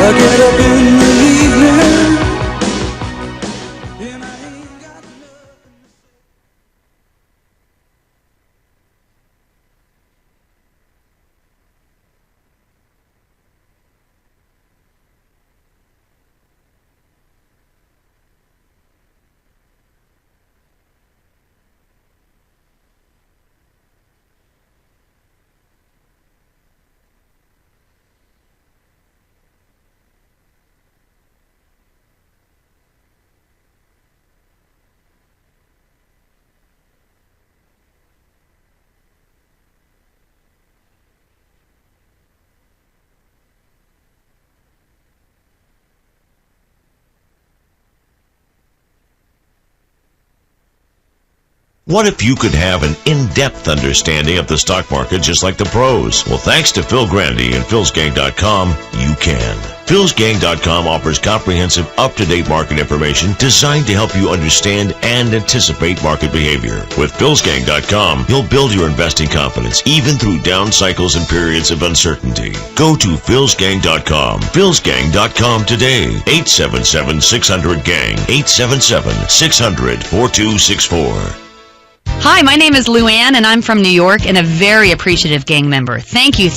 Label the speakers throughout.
Speaker 1: I get up in the evening and I ain't got nothing.
Speaker 2: What if you could have an in-depth understanding of the stock market just like the pros? Well, thanks to Phil Grande and philsgang.com, you can. philsgang.com offers comprehensive, up-to-date market information designed to help you understand and anticipate market behavior. With philsgang.com, you'll build your investing confidence even through down cycles and periods of uncertainty. Go to philsgang.com. philsgang.com today. 877-600-GANG. 877-600-4264.
Speaker 3: Hi, my name is Lou Ann, and I'm from New York and a very appreciative gang member. Thank you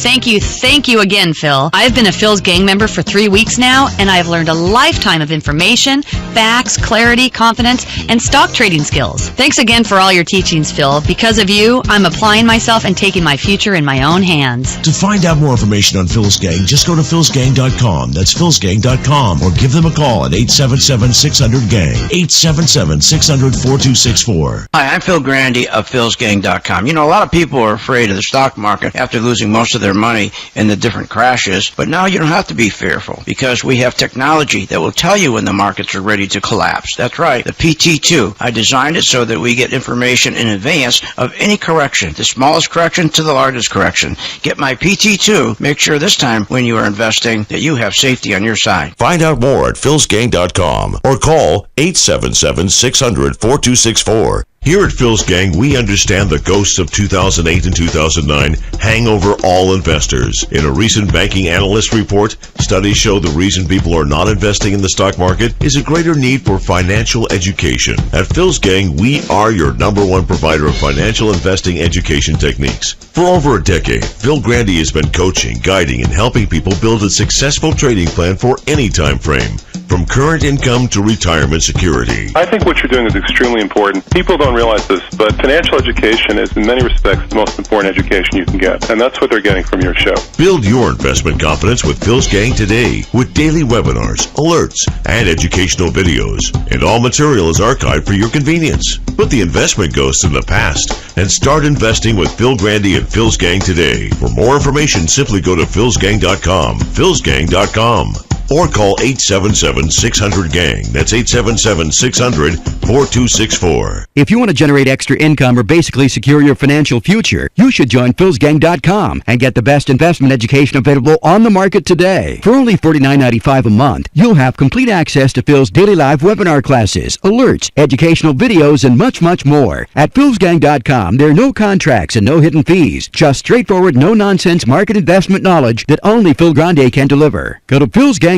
Speaker 3: again, Phil. I've been a Phil's gang member for 3 weeks now, and I've learned a lifetime of information, facts, clarity, confidence, and stock trading skills. Thanks again for all your teachings, Phil. Because of you, I'm applying myself and taking my future in my own hands.
Speaker 2: To find out more information on Phil's Gang, just go to philsgang.com. That's philsgang.com, or give them a call at 877-600-GANG. 877-600-4264.
Speaker 4: Hi, I'm Phil Grande of philsgang.com. You know, a lot of people are afraid of the stock market after losing most of their money in the different crashes, but now you don't have to be fearful because we have technology that will tell you when the markets are ready to collapse. That's right, the PT2. I designed it so that we get information in advance of any correction, the smallest correction to the largest correction. Get my PT2. Make sure this time when you are investing that you have safety on your side.
Speaker 2: Find out more at philsgang.com or call 877-600-4264. Here at Phil's Gang, we understand the ghosts of 2008 and 2009 hang over all investors. In a recent banking analyst report, studies show the reason people are not investing in the stock market is a greater need for financial education. At Phil's Gang, we are your #1 provider of financial investing education techniques. For over a decade, Phil Grande has been coaching, guiding, and helping people build a successful trading plan for any time frame, from current income to retirement security.
Speaker 5: I think what you're doing is extremely important. People don't realize this, but financial education is in many respects the most important education you can get, and that's what they're getting from your show.
Speaker 2: Build your investment confidence with Phil's Gang today with daily webinars, alerts, and educational videos. And all material is archived for your convenience. Put the investment ghosts in the past and start investing with Phil Grande and Phil's Gang today. For more information, simply go to philsgang.com, philsgang.com. Or call 877-600-GANG. That's 877-600-4264.
Speaker 6: If you want to generate extra income or basically secure your financial future, you should join philsgang.com and get the best investment education available on the market today. For only $49.95 a month, you'll have complete access to Phil's daily live webinar classes, alerts, educational videos, and much, much more. At philsgang.com, there are no contracts and no hidden fees. Just straightforward, no-nonsense market investment knowledge that only Phil Grande can deliver. Go to philsgang.com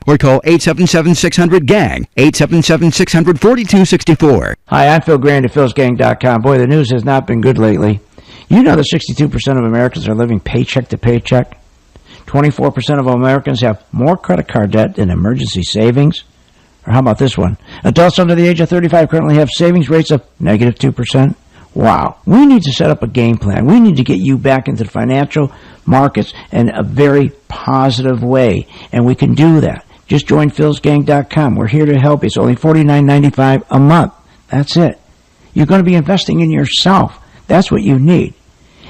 Speaker 6: or call 877-600-GANG, 877-600-4264.
Speaker 4: Hi, I'm Phil Grande of philsgang.com. Boy, the news has not been good lately. You know that 62% of Americans are living paycheck to paycheck? 24% of Americans have more credit card debt than emergency savings? Or how about this one? Adults under the age of 35 currently have savings rates of negative 2%. Wow. We need to set up a game plan. We need to get you back into the financial markets in a very positive way. And we can do that. Just join philsgang.com. We're here to help you. It's only $49.95 a month. That's it. You're going to be investing in yourself. That's what you need.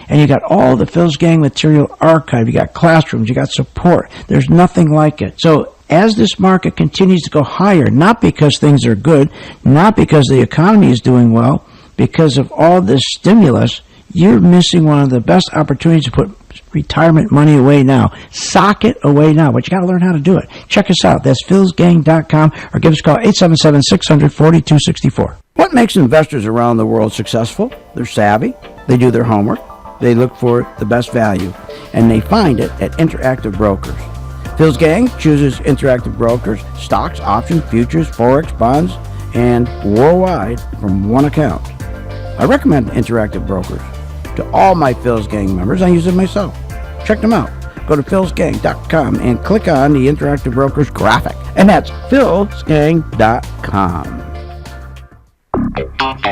Speaker 4: And you got all the Phil's Gang material archived. You got classrooms. You got support. There's nothing like it. So as this market continues to go higher, not because things are good, not because the economy is doing well, because of all this stimulus, you're missing one of the best opportunities to put retirement money away now. Sock it away now, but you got to learn how to do it. Check us out. That's philsgang.com, or give us a call, 877-600-4264. What makes investors around the world successful? They're savvy. They do their homework. They look for the best value, and they find it at Interactive Brokers. Phil's Gang chooses Interactive Brokers, stocks, options, futures, forex, bonds, and worldwide from one account. I recommend Interactive Brokers to all my Phil's Gang members. I use it myself. Check them out. Go to philsgang.com and click on the Interactive Brokers graphic. And that's philsgang.com.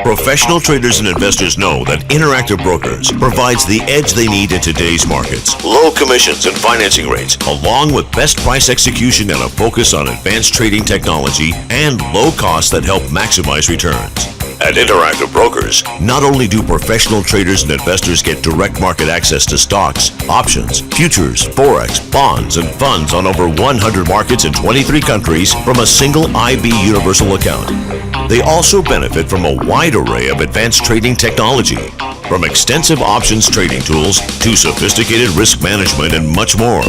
Speaker 2: Professional traders and investors know that Interactive Brokers provides the edge they need in today's markets. Low commissions and financing rates, along with best price execution and a focus on advanced trading technology and low costs that help maximize returns. At Interactive Brokers, not only do professional traders and investors get direct market access to stocks, options, futures, forex, bonds, and funds on over 100 markets in 23 countries from a single IB universal account. They also benefit from a wide array of advanced trading technology, from extensive options trading tools to sophisticated risk management and much more.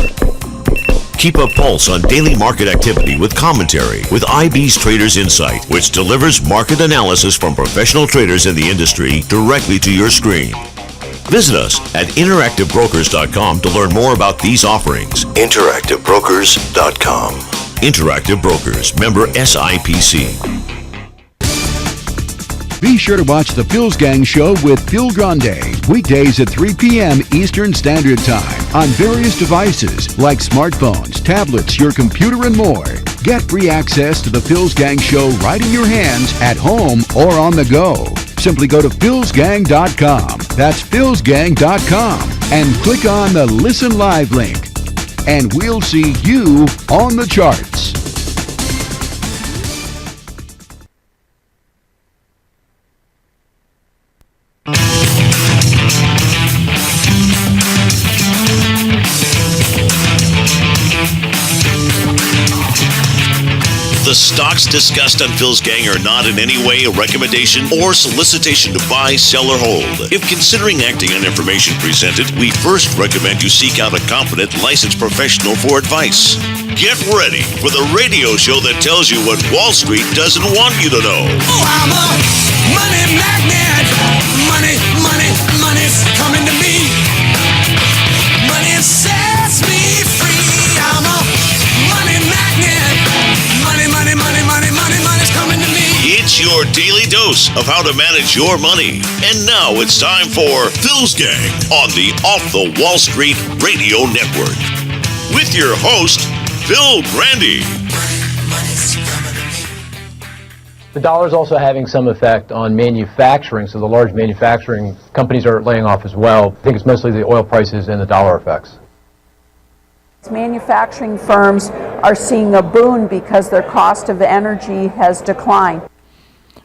Speaker 2: Keep a pulse on daily market activity with commentary with IB's Traders Insight, which delivers market analysis from professional traders in the industry directly to your screen. Visit us at interactivebrokers.com to learn more about these offerings. Interactivebrokers.com. Interactive Brokers, member SIPC.
Speaker 6: Be sure to watch the Phil's Gang Show with Phil Grande, weekdays at 3 p.m. Eastern Standard Time on various devices like smartphones, tablets, your computer, and more. Get free access to the Phil's Gang Show right in your hands at home or on the go. Simply go to philsgang.com. That's philsgang.com and click on the Listen Live link. And we'll see you on the charts.
Speaker 2: The stocks discussed on Phil's Gang are not in any way a recommendation or solicitation to buy, sell, or hold. If considering acting on information presented, we first recommend you seek out a competent, licensed professional for advice. Get ready for the radio show that tells you what Wall Street doesn't want you to know.
Speaker 1: Oh, I'm a money magnet. Money, money, money's coming to me. Money sets me free. I'm a money magnet. Money, money, money, money, money, money's coming to me.
Speaker 2: It's your daily dose of how to manage your money. And now it's time for Phil's Gang on the Off the Wall Street Radio Network. With your host, Phil Grande.
Speaker 7: The dollar is also having some effect on manufacturing, so the large manufacturing companies are laying off as well. I think it's mostly the oil prices and the dollar effects.
Speaker 8: Manufacturing firms are seeing a boon because their cost of energy has declined.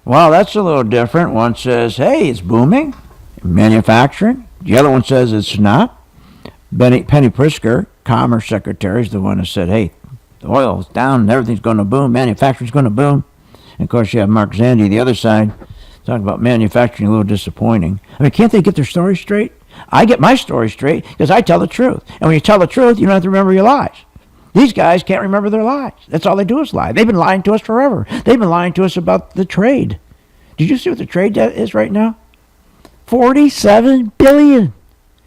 Speaker 4: Well, that's a little different. One says, hey, it's booming, manufacturing. The other one says it's not. Penny Pritzker, Commerce Secretary, is the one who said, hey, the oil's down and everything's going to boom, manufacturing's going to boom. And of course, you have Mark Zandi, the other side, talking about manufacturing, a little disappointing. I mean, can't they get their story straight? I get my story straight because I tell the truth. And when you tell the truth, you don't have to remember your lies. These guys can't remember their lies. That's all they do is lie. They've been lying to us forever. They've been lying to us about the trade. Did you see what the trade debt is right now? $47 billion.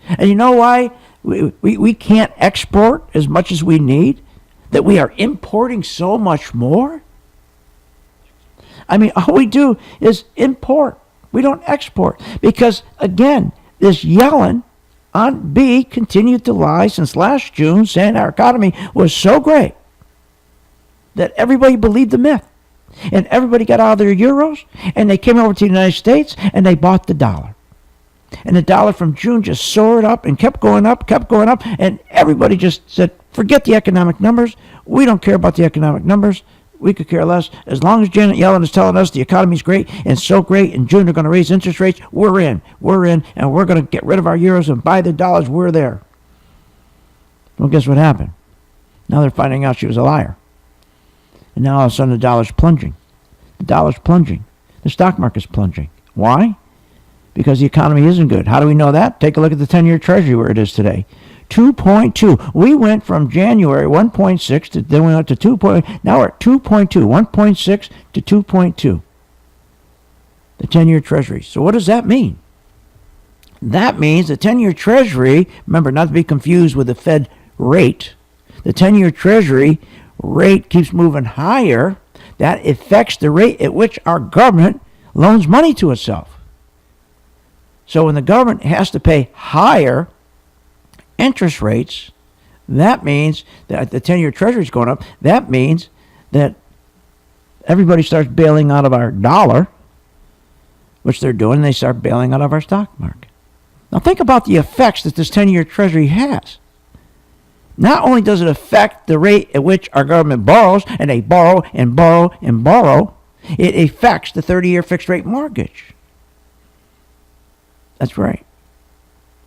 Speaker 4: And you know why we can't export as much as we need? That we are importing so much more? I mean, all we do is import. We don't export. Because, again, this Yellen on B continued to lie since last June, saying our economy was so great that everybody believed the myth. And everybody got out of their euros, and they came over to the United States, and they bought the dollar. And the dollar from June just soared up and kept going up, and everybody just said, forget the economic numbers. We don't care about the economic numbers. We could care less. As long as Janet Yellen is telling us the economy's great and so great, in June they're going to raise interest rates, we're in, and we're going to get rid of our euros and buy the dollars. We're there. Well, guess what happened? Now they're finding out she was a liar. And now all of a sudden the dollar's plunging. The dollar's plunging. The stock market's plunging. Why? Because the economy isn't good. How do we know that? Take a look at the 10-year Treasury where it is today. 2.2. We went from January 1.6 to then we went to 2. Now we're at 2.2. 1.6 to 2.2. The 10-year Treasury. So what does that mean? That means the 10-year Treasury, remember not to be confused with the Fed rate. the 10-year Treasury rate keeps moving higher, that affects the rate at which our government loans money to itself. So when the government has to pay higher interest rates, that means that the 10-year Treasury is going up. That means that everybody starts bailing out of our dollar, which they're doing, and they start bailing out of our stock market. Now think about the effects that this 10-year Treasury has. Not only does it affect the rate at which our government borrows, and they borrow and borrow and borrow, it affects the 30-year fixed rate mortgage. That's right.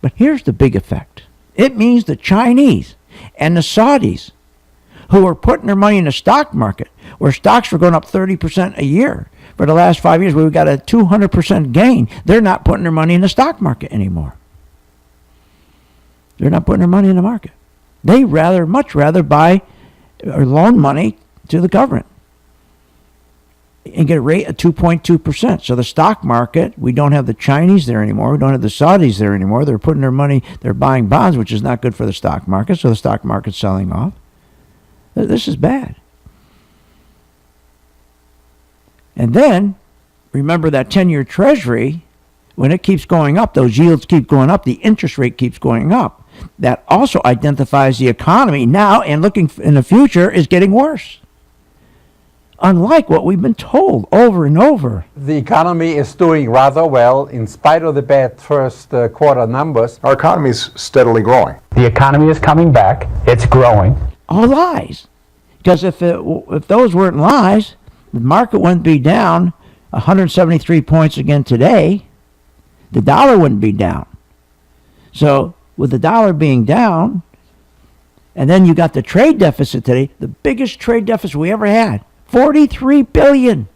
Speaker 4: But here's the big effect. It means the Chinese and the Saudis, who are putting their money in the stock market, where stocks were going up 30% a year for the last 5 years, where we got a 200% gain, they're not putting their money in the stock market anymore. They're not putting their money in the market. They much rather buy or loan money to the government and get a rate of 2.2%. So the stock market, we don't have the Chinese there anymore. We don't have the Saudis there anymore. They're putting their money, they're buying bonds, which is not good for the stock market. So the stock market's selling off. This is bad. And then, remember that 10-year Treasury, when it keeps going up, those yields keep going up, the interest rate keeps going up. That also identifies the economy now and looking in the future is getting worse. Unlike what we've been told over and over.
Speaker 9: The economy is doing rather well in spite of the bad first quarter numbers.
Speaker 10: Our economy is steadily growing.
Speaker 7: The economy is coming back. It's growing.
Speaker 4: All lies. Because if those weren't lies, the market wouldn't be down 173 points again today. The dollar wouldn't be down. So with the dollar being down, and then you got the trade deficit today, the biggest trade deficit we ever had, $43 billion.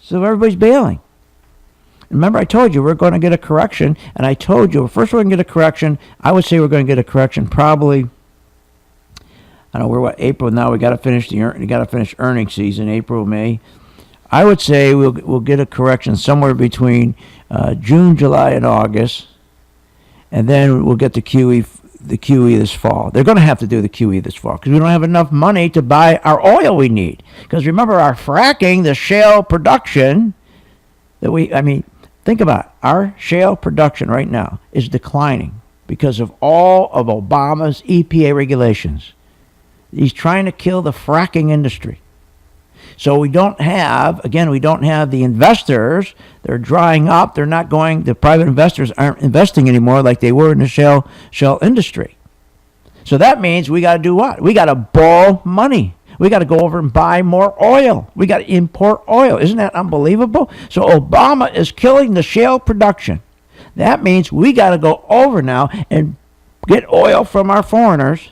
Speaker 4: So everybody's bailing. Remember, I told you we're going to get a correction, and I told you first we're going to get a correction. I would say we're going to get a correction probably. I don't know, we're April now. We got to finish earnings season, April, May. I would say we'll get a correction somewhere between June, July, and August, and then we'll get the QE this fall. They're going to have to do the QE this fall because we don't have enough money to buy our oil we need. Because remember, our fracking, the shale production think about it. Our shale production right now is declining because of all of Obama's EPA regulations. He's trying to kill the fracking industry. So we don't have the investors. They're drying up. The private investors aren't investing anymore like they were in the shale industry. So that means we got to do what? We got to borrow money. We got to go over and buy more oil. We got to import oil. Isn't that unbelievable? So Obama is killing the shale production. That means we got to go over now and get oil from our foreigners.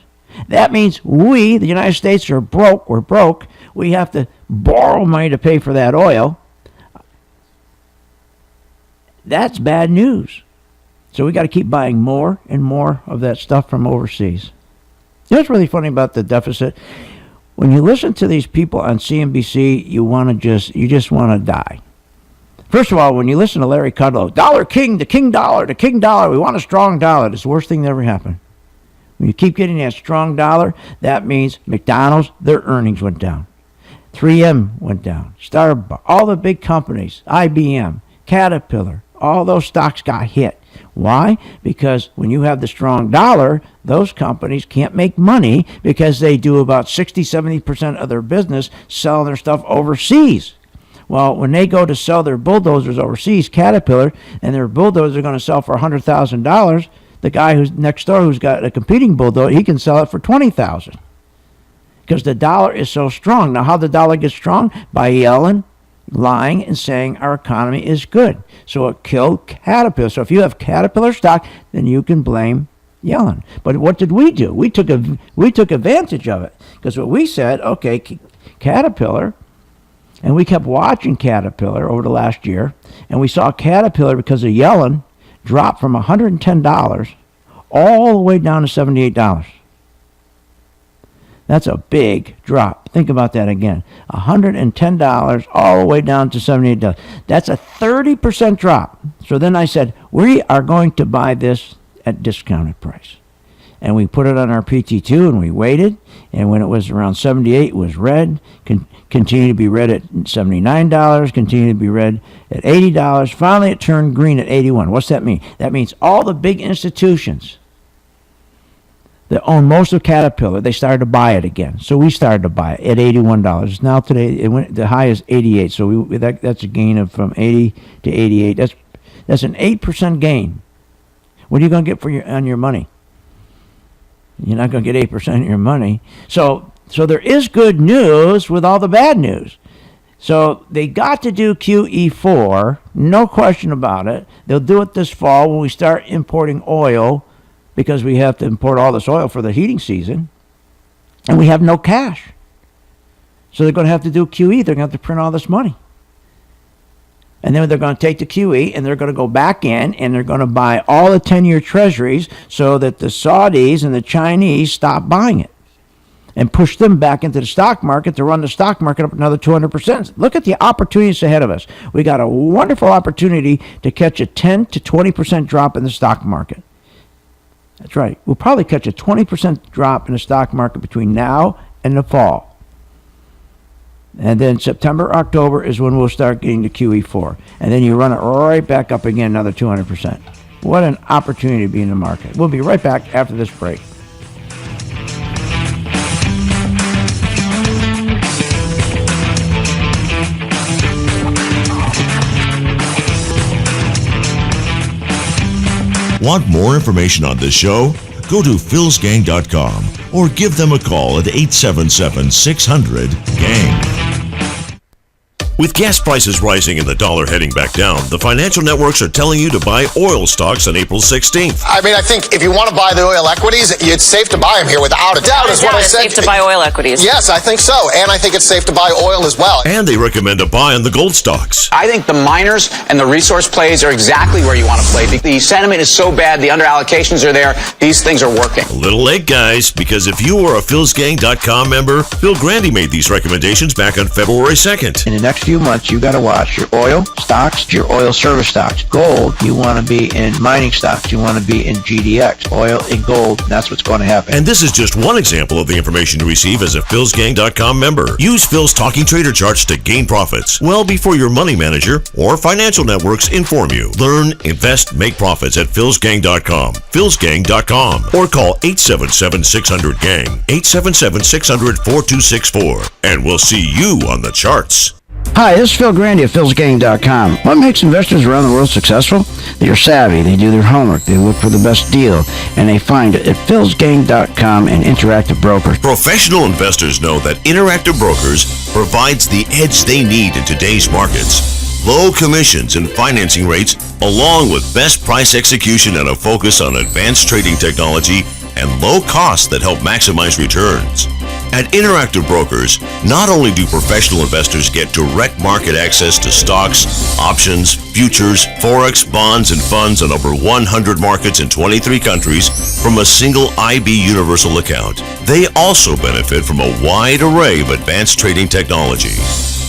Speaker 4: That means we, the United States, are broke. We're broke. We have to borrow money to pay for that oil. That's bad news. So we got to keep buying more and more of that stuff from overseas. You know what's really funny about the deficit? When you listen to these people on CNBC, you just want to die. First of all, when you listen to Larry Kudlow, Dollar King, the King Dollar, we want a strong dollar. It's the worst thing that ever happened. When you keep getting that strong dollar, that means McDonald's, their earnings went down. 3M went down. Starbucks, all the big companies, IBM, Caterpillar, all those stocks got hit. Why? Because when you have the strong dollar, those companies can't make money because they do about 60-70% of their business selling their stuff overseas. Well, when they go to sell their bulldozers overseas, Caterpillar, and their bulldozers are going to sell for $100,000, the guy who's next door who's got a competing bulldozer, he can sell it for $20,000 because the dollar is so strong. Now, how the dollar gets strong? By Yellen lying and saying our economy is good. So it killed Caterpillar. So if you have Caterpillar stock, then you can blame Yellen. But what did we do? We took advantage of it because what we said, okay, Caterpillar, and we kept watching Caterpillar over the last year, and we saw Caterpillar because of Yellen drop from $110 all the way down to $78. That's a big drop. Think about that again. $110 all the way down to $78. That's a 30% drop. So then I said, we are going to buy this at discounted price. and we put it on our PT2 and we waited, and when it was around 78 it was red, continued to be red at $79, continued to be red at $80. Finally it turned green at 81. What's that mean? That means all the big institutions that own most of Caterpillar, they started to buy it again. So we started to buy it at $81. Now today the high is 88. So that's a gain of from 80 to 88. That's an 8% gain. What are you going to get on your money? You're not going to get 8% of your money. So there is good news with all the bad news. So they got to do QE4, no question about it. They'll do it this fall when we start importing oil, because we have to import all this oil for the heating season, and we have no cash. So they're going to have to do QE. They're going to have to print all this money. And then they're going to take the QE and they're going to go back in and they're going to buy all the 10-year treasuries so that the Saudis and the Chinese stop buying it and push them back into the stock market to run the stock market up another 200%. Look at the opportunities ahead of us. We got a wonderful opportunity to catch a 10 to 20% drop in the stock market. That's right. We'll probably catch a 20% drop in the stock market between now and the fall. And then September, October is when we'll start getting to QE4. And then you run it right back up again, another 200%. What an opportunity to be in the market. We'll be right back after this break.
Speaker 2: Want more information on this show? Go to philsgang.com or give them a call at 877-600-GANG. With gas prices rising and the dollar heading back down, the financial networks are telling you to buy oil stocks on April 16th.
Speaker 11: I mean, I think if you want to buy the oil equities, it's safe to buy them here without a doubt, is what I said.
Speaker 12: It's safe to buy oil equities.
Speaker 11: Yes, I think so. And I think it's safe to buy oil as well.
Speaker 2: And they recommend a buy on the gold stocks.
Speaker 13: I think the miners and the resource plays are exactly where you want to play. The sentiment is so bad, the underallocations are there, these things are working.
Speaker 2: A little late, guys, because if you are a philsgang.com member, Phil Grande made these recommendations back on February 2nd.
Speaker 4: In the next few months, you got to watch your oil stocks, your oil service stocks. Gold, you want to be in mining stocks. You want to be in GDX. Oil and gold, that's what's going to happen.
Speaker 2: And this is just one example of the information you receive as a philsgang.com member. Use Phil's Talking Trader charts to gain profits well before your money manager or financial networks inform you. Learn, invest, make profits at philsgang.com, philsgang.com, or call 877-600-GANG, 877-600-4264, and we'll see you on the charts.
Speaker 4: Hi, this is Phil Grande of philsgang.com. What makes investors around the world successful? They are savvy, they do their homework, they look for the best deal, and they find it at philsgang.com and Interactive Brokers.
Speaker 2: Professional investors know that Interactive Brokers provides the edge they need in today's markets. Low commissions and financing rates, along with best price execution and a focus on advanced trading technology and low costs that help maximize returns. At Interactive Brokers, not only do professional investors get direct market access to stocks, options, futures, forex, bonds, and funds on over 100 markets in 23 countries from a single IB Universal account, they also benefit from a wide array of advanced trading technology.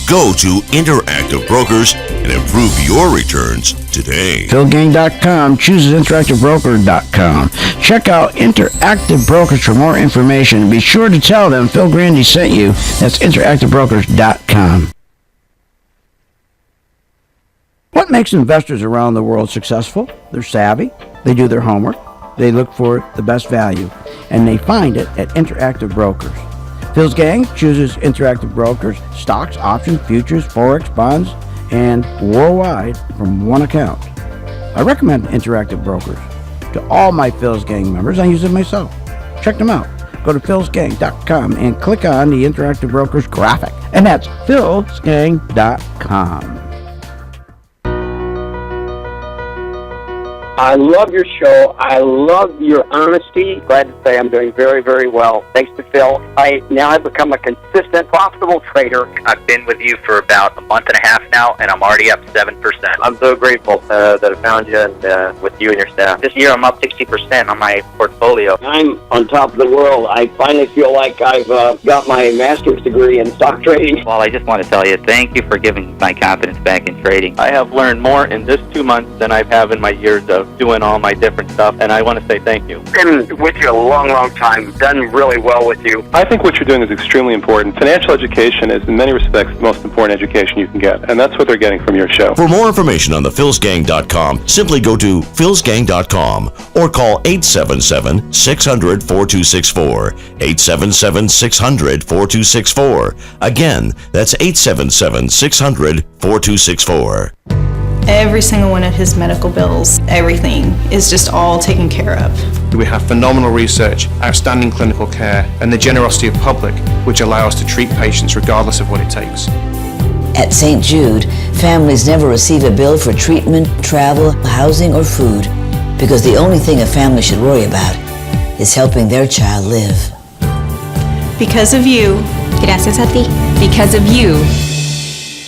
Speaker 2: Go to Interactive Brokers and improve your returns today.
Speaker 4: philgang.com chooses interactivebroker.com. Check out Interactive Brokers for more information. Be sure to tell them Phil Grande sent you. That's interactivebrokers.com. What makes investors around the world successful? They're savvy. They do their homework. They look for the best value. And they find it at Interactive Brokers. Phil's Gang chooses Interactive Brokers, stocks, options, futures, forex, bonds, and worldwide from one account. I recommend Interactive Brokers to all my Phil's Gang members. I use it myself. Check them out. Go to philsgang.com and click on the Interactive Brokers graphic. And that's philsgang.com.
Speaker 14: I love your show. I love your honesty. Glad to say I'm doing very, very well. Thanks to Phil. I now have become a consistent, profitable trader.
Speaker 15: I've been with you for about a month and a half now, and I'm already up 7%.
Speaker 14: I'm so grateful that I found you and with you and your staff.
Speaker 15: This year I'm up 60% on my portfolio.
Speaker 14: I'm on top of the world. I finally feel like I've got my master's degree in stock trading.
Speaker 15: Well, I just want to tell you, thank you for giving my confidence back in trading.
Speaker 16: I have learned more in this 2 months than I have in my years of
Speaker 15: doing all my different stuff, and I want to say thank you.
Speaker 14: Been with you a long, long time. Done really well with you.
Speaker 5: I think what you're doing is extremely important. Financial education is, in many respects, the most important education you can get, and that's what they're getting from your show.
Speaker 2: For more information on the philsgang.com, simply go to philsgang.com or call 877-600-4264. 877-600-4264. Again, that's 877-600-4264.
Speaker 12: Every single one of his medical bills, everything is just all taken care of.
Speaker 16: We have phenomenal research, outstanding clinical care, and the generosity of public, which allow us to treat patients regardless of what it takes.
Speaker 17: At St. Jude, families never receive a bill for treatment, travel, housing, or food, because the only thing a family should worry about is helping their child live.
Speaker 12: Because of you.
Speaker 18: Gracias a ti.
Speaker 12: Because of you.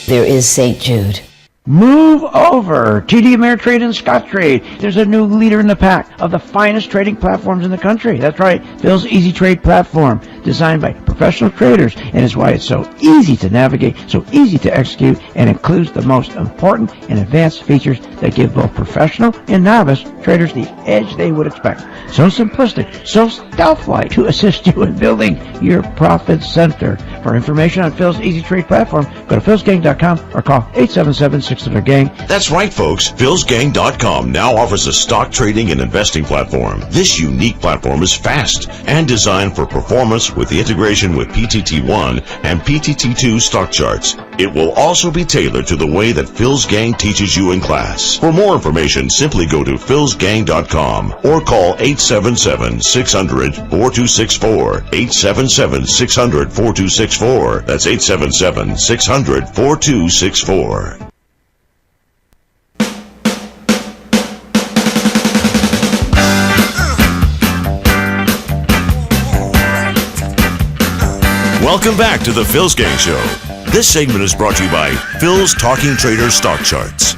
Speaker 17: There is St. Jude.
Speaker 4: Move over. TD Ameritrade and Scottrade. There's a new leader in the pack of the finest trading platforms in the country. That's right, Phil's Easy Trade platform, designed by professional traders, and is why it's so easy to navigate, so easy to execute, and includes the most important and advanced features that give both professional and novice traders the edge they would expect. So simplistic, so stealth-like to assist you in building your profit center. For information on Phil's Easy Trade platform, go to philsgang.com or call 877-600-GANG.
Speaker 2: That's right, folks. philsgang.com now offers a stock trading and investing platform. This unique platform is fast and designed for performance with the integration with PTT1 and PTT2 stock charts. It will also be tailored to the way that Phil's Gang teaches you in class. For more information, simply go to philsgang.com or call 877-600-4264. 877-600-4264. That's 877-600-4264. Welcome back to the Phil's Gang Show. This segment is brought to you by Phil's Talking Trader Stock Charts.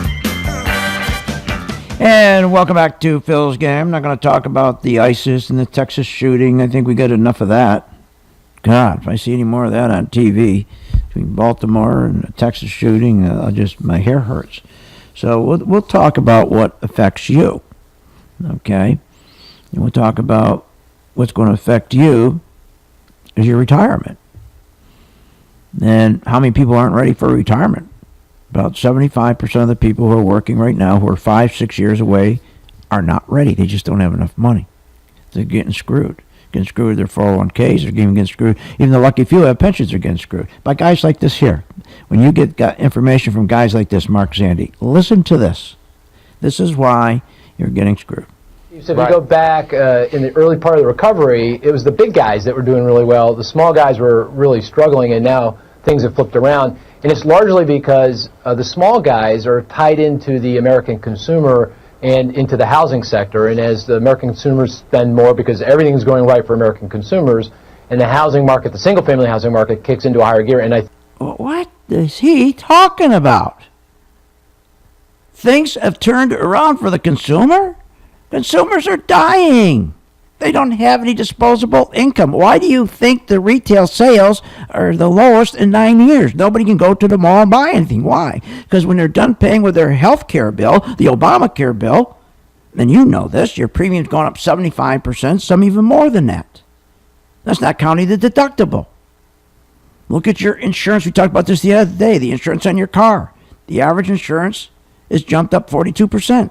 Speaker 4: And welcome back to Phil's Gang. I'm not going to talk about the ISIS and the Texas shooting. I think we got enough of that. God, if I see any more of that on TV, between Baltimore and the Texas shooting, my hair hurts. So we'll talk about what affects you, okay? And we'll talk about what's going to affect you is your retirement. And how many people aren't ready for retirement? About 75% of the people who are working right now, who are 5-6 years away, are not ready. They just don't have enough money. They're getting screwed. Getting screwed with their 401ks. They're getting screwed. Even the lucky few who have pensions are getting screwed by guys like this here. When you get information from guys like this, Mark Zandi, listen to this. This is why you're getting screwed.
Speaker 7: So if you go back in the early part of the recovery, it was the big guys that were doing really well. The small guys were really struggling, and now things have flipped around. And it's largely because the small guys are tied into the American consumer and into the housing sector. And as the American consumers spend more because everything's going right for American consumers, and the housing market, the single-family housing market, kicks into a higher gear. And
Speaker 4: what is he talking about? Things have turned around for the consumer? Consumers are dying. They don't have any disposable income. Why do you think the retail sales are the lowest in 9 years? Nobody can go to the mall and buy anything. Why? Because when they're done paying with their health care bill, the Obamacare bill, and you know this, your premium's gone up 75%, some even more than that. That's not counting the deductible. Look at your insurance. We talked about this the other day, the insurance on your car. The average insurance is jumped up 42%.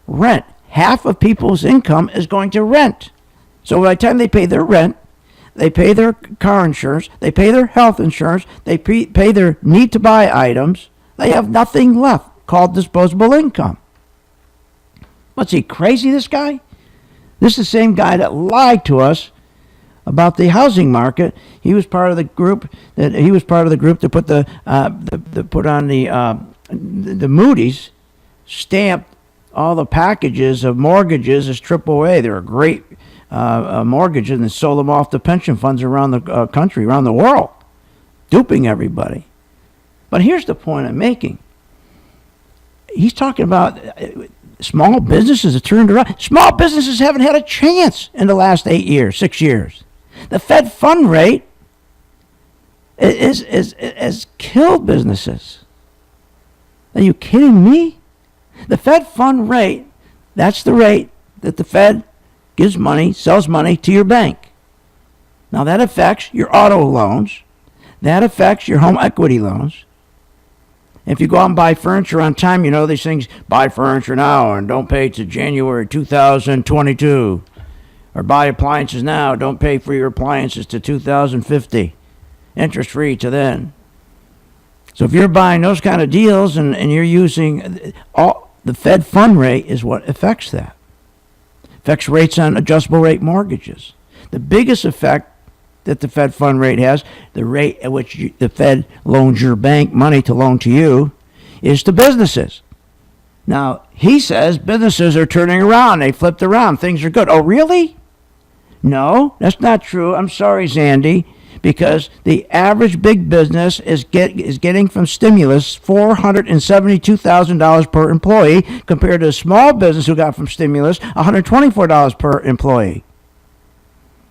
Speaker 4: Rent. Half of people's income is going to rent. So by the time they pay their rent, they pay their car insurance, they pay their health insurance, they pay their need to buy items, they have nothing left called disposable income. What's he, crazy, this guy? This is the same guy that lied to us about the housing market. He was part of the group that put on the Moody's stamped all the packages of mortgages as AAA. They're a great mortgages, and they sold them off to pension funds around the country, around the world, duping everybody. But here's the point I'm making. He's talking about small businesses that turned around. Small businesses haven't had a chance in the last 6 years. The Fed fund rate has killed businesses. Are you kidding me? The Fed fund rate That's the rate that the Fed gives money, sells money to your bank. Now that affects your auto loans. That affects your home equity loans. If you go out and buy furniture on time, you know these things, buy furniture now and don't pay to January 2022. Or buy appliances now, don't pay for your appliances to 2050. Interest free to then. So if you're buying those kind of deals and you're using the Fed fund rate is what affects that. Affects rates on adjustable rate mortgages. The biggest effect that the Fed fund rate has, the rate at which the Fed loans your bank money to loan to you, is to businesses. Now, he says businesses are turning around. They flipped around. Things are good. Oh, really? No, that's not true. I'm sorry, Zandy, because the average big business is getting from stimulus $472,000 per employee compared to a small business who got from stimulus $124 per employee.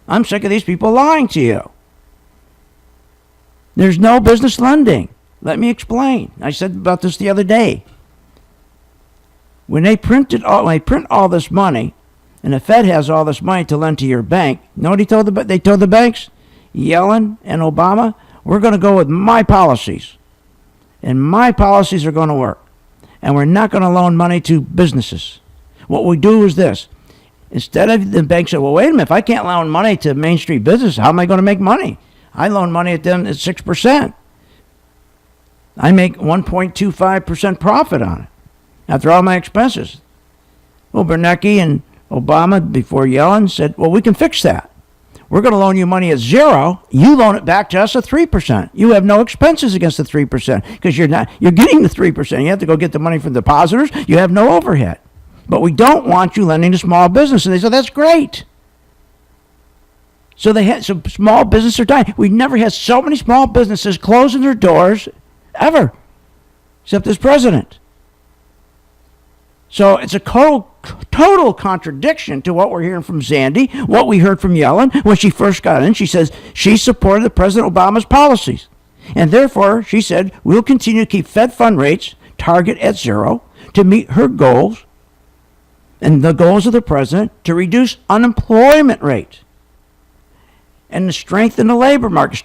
Speaker 4: I'm sick of these people lying to you. There's no business lending. Let me explain. I said about this the other day. When they print all this money, and the Fed has all this money to lend to your bank, you know what they told the banks? Yellen and Obama, we're going to go with my policies. And my policies are going to work. And we're not going to loan money to businesses. What we do is this. Instead of the bank said, well, wait a minute, if I can't loan money to Main Street business, how am I going to make money? I loan money at them at 6%. I make 1.25% profit on it after all my expenses. Well, Bernanke and Obama, before Yellen, said, well, we can fix that. We're going to loan you money at 0. You loan it back to us at 3%. You have no expenses against the 3% because you're getting the 3%. You have to go get the money from depositors. You have no overhead. But we don't want you lending to small business. And they said, that's great. So small businesses are dying. We never had so many small businesses closing their doors ever, except this president. So it's a total contradiction to what we're hearing from Zandy, what we heard from Yellen when she first got in. She says she supported President Obama's policies. And therefore, she said, we'll continue to keep Fed fund rates target at 0 to meet her goals and the goals of the president to reduce unemployment rate and to strengthen the labor market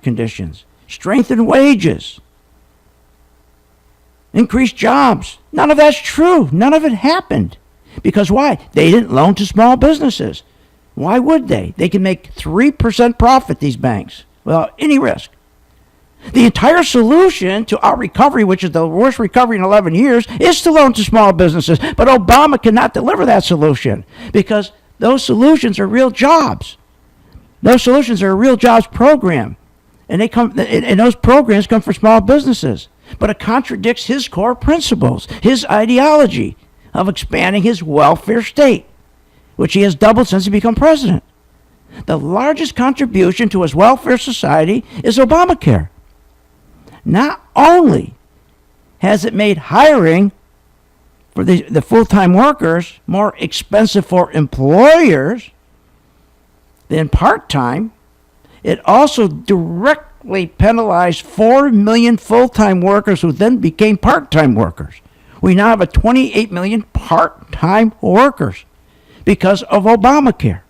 Speaker 4: conditions, strengthen wages, increase jobs. None of that's true. None of it happened. Because why? They didn't loan to small businesses. Why would they? They can make 3% profit, these banks, without any risk. The entire solution to our recovery, which is the worst recovery in 11 years, is to loan to small businesses. But Obama cannot deliver that solution because those solutions are real jobs. Those solutions are a real jobs program. And those programs come for small businesses. But it contradicts his core principles, his ideology of expanding his welfare state, which he has doubled since he became president. The largest contribution to his welfare society is Obamacare. Not only has it made hiring for the full-time workers more expensive for employers than part-time, it also directly penalized 4 million full-time workers who then became part-time workers. We now have 28 million part-time workers because of Obamacare.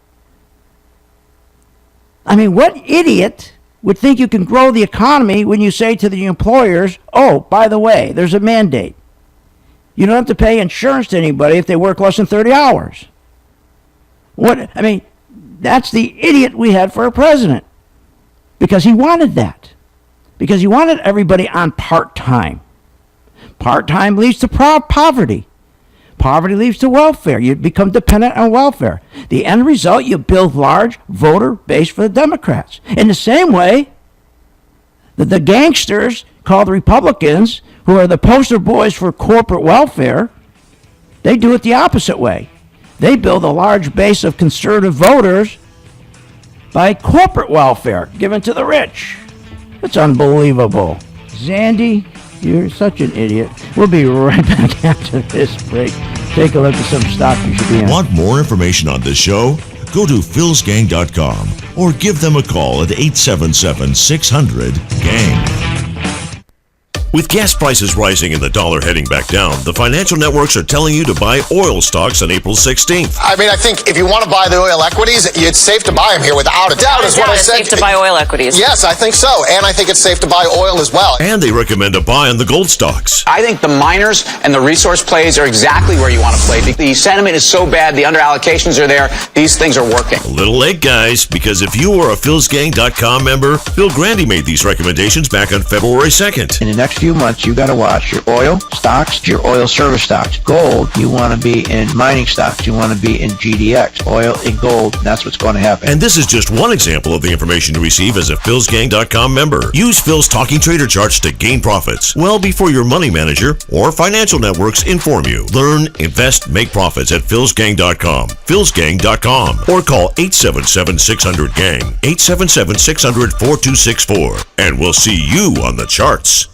Speaker 4: I mean, what idiot would think you can grow the economy when you say to the employers, oh, by the way, there's a mandate. You don't have to pay insurance to anybody if they work less than 30 hours. That's the idiot we had for a president. Because he wanted that. Because he wanted everybody on part-time. Part-time leads to poverty. Poverty leads to welfare. You become dependent on welfare. The end result, you build large voter base for the Democrats. In the same way, the gangsters called Republicans, who are the poster boys for corporate welfare, they do it the opposite way. They build a large base of conservative voters by corporate welfare given to the rich. It's unbelievable. Zandy, you're such an idiot. We'll be right back after this break. Take a look at some stock you should be in.
Speaker 2: Want more information on this show? Go to philsgang.com or give them a call at 877-600-GANG. With gas prices rising and the dollar heading back down, the financial networks are telling you to buy oil stocks on April 16th.
Speaker 11: I mean, I think if you want to buy the oil equities, it's safe to buy them here without a doubt, is what I said.
Speaker 18: It's safe to buy oil equities.
Speaker 11: Yes, I think so. And I think it's safe to buy oil as well.
Speaker 2: And they recommend a buy on the gold stocks.
Speaker 13: I think the miners and the resource plays are exactly where you want to play. The sentiment is so bad, the underallocations are there, these things are working.
Speaker 2: A little late, guys, because if you are a philsgang.com member, Phil Grande made these recommendations back on February 2nd.
Speaker 4: In the next few months, you got to watch your oil stocks, your oil service stocks. Gold, you want to be in mining stocks. You want to be in GDX. Oil and gold, that's what's going to happen.
Speaker 2: And this is just one example of the information you receive as a philsgang.com member. Use Phil's Talking Trader charts to gain profits well before your money manager or financial networks inform you. Learn, invest, make profits at philsgang.com. philsgang.com. Or call 877-600-GANG. 877-600-4264. And we'll see you on the charts.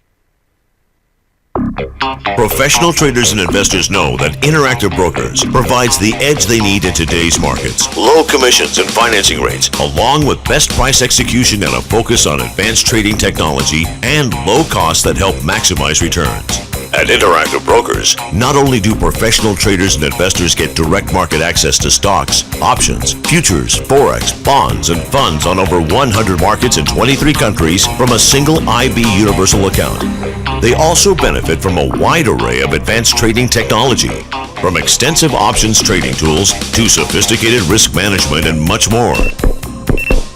Speaker 2: Professional traders and investors know that Interactive Brokers provides the edge they need in today's markets. Low commissions and financing rates, along with best price execution and a focus on advanced trading technology and low costs that help maximize returns. At Interactive Brokers, not only do professional traders and investors get direct market access to stocks, options, futures, forex, bonds, and funds on over 100 markets in 23 countries from a single IB universal account. They also benefit from a wide array of advanced trading technology, from extensive options trading tools to sophisticated risk management and much more.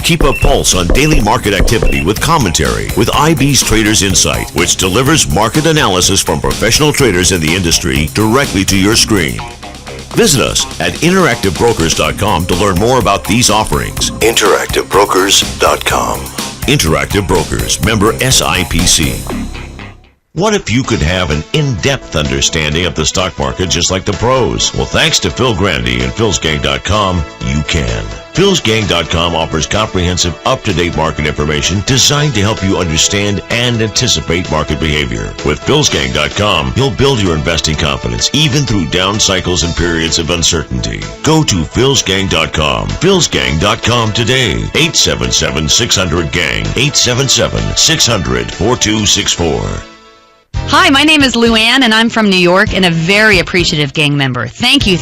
Speaker 2: Keep a pulse on daily market activity with commentary with IB's Traders Insight, which delivers market analysis from professional traders in the industry directly to your screen. Visit us at interactivebrokers.com to learn more about these offerings. Interactivebrokers.com. Interactive Brokers, member SIPC. What if you could have an in-depth understanding of the stock market just like the pros? Well, thanks to Phil Grande and philsgang.com, you can. philsgang.com offers comprehensive, up-to-date market information designed to help you understand and anticipate market behavior. With philsgang.com, you'll build your investing confidence even through down cycles and periods of uncertainty. Go to philsgang.com. philsgang.com today. 877-600-GANG. 877-600-4264.
Speaker 3: Hi, my name is Luann, and I'm from New York and a very appreciative gang member. Thank you